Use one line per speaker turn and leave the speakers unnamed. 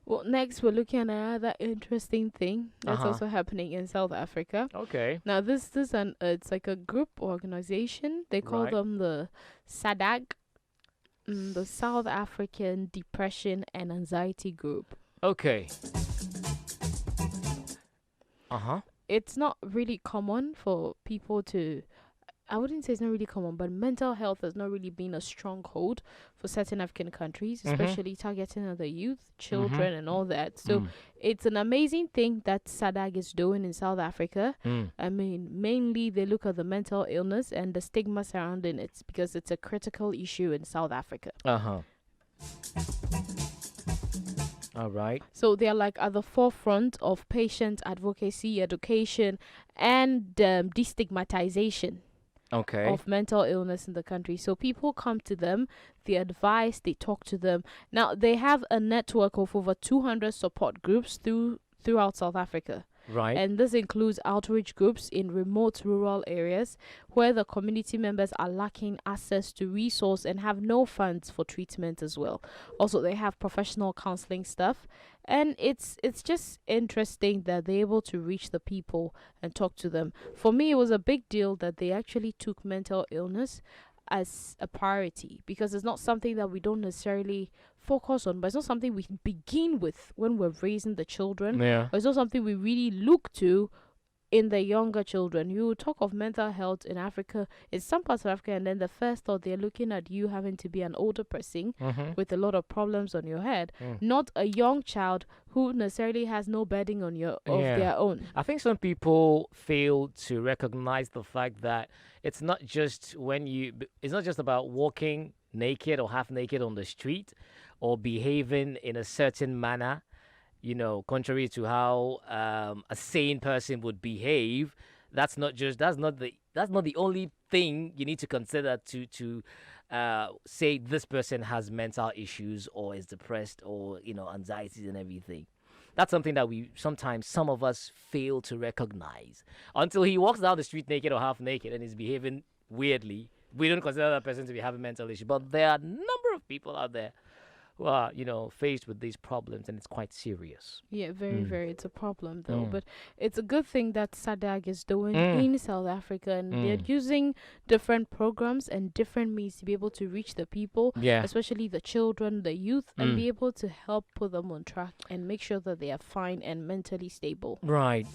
Well, next we're looking at another interesting thing that's
Uh-huh.
also happening in South Africa.
Okay.
Now, this an it's like a group organization. They call
Right.
them the SADAG, the South African Depression and Anxiety Group.
Okay. Uh-huh.
It's not really common for people to, I wouldn't say it's not really common, but mental health has not really been a stronghold for certain African countries,
Mm-hmm.
especially targeting the youth,
Mm-hmm.
children, and all that. So
Mm.
it's an amazing thing that SADAG is doing in South Africa.
Mm.
I mean, mainly they look at the mental illness and the stigma surrounding it because it's a critical issue in South Africa.
Uh-huh. All right.
So they are like at the forefront of patient advocacy, education, and destigmatization
Okay.
of mental illness in the country. So people come to them, they advise, they talk to them. Now they have a network of over 200 support groups throughout South Africa.
Right.
And this includes outreach groups in remote rural areas where the community members are lacking access to resource and have no funds for treatment as well. Also, they have professional counseling stuff, and it's just interesting that they're able to reach the people and talk to them. For me, it was a big deal that they actually took mental illness as a priority because it's not something that we don't necessarily focus on, but it's not something we begin with when we're raising the children,
Yeah.
or it's not something we really look to in the younger children. You talk of mental health in Africa, in some parts of Africa, and then the first thought they're looking at you having to be an older person
Mm-hmm.
with a lot of problems on your head,
Mm.
not a young child who necessarily has no burden on your of
Yeah.
their own.
I think some people fail to recognize the fact that it's not just about walking naked or half naked on the street or behaving in a certain manner, contrary to how a sane person would behave. That's not the only thing you need to consider to say this person has mental issues or is depressed or anxieties and everything. That's something that we sometimes some of us fail to recognize until he walks down the street naked or half naked and is behaving weirdly. We don't consider that person to be having mental issue, but there are a number of people out there who are, faced with these problems, and it's quite serious.
Yeah, very,
Mm.
very. It's a problem though,
Mm.
but it's a good thing that SADAG is doing
Mm.
in South Africa, and they're
Mm.
using different programs and different means to be able to reach the people,
Yeah.
especially the children, the youth, and
Mm.
be able to help put them on track and make sure that they are fine and mentally stable.
Right.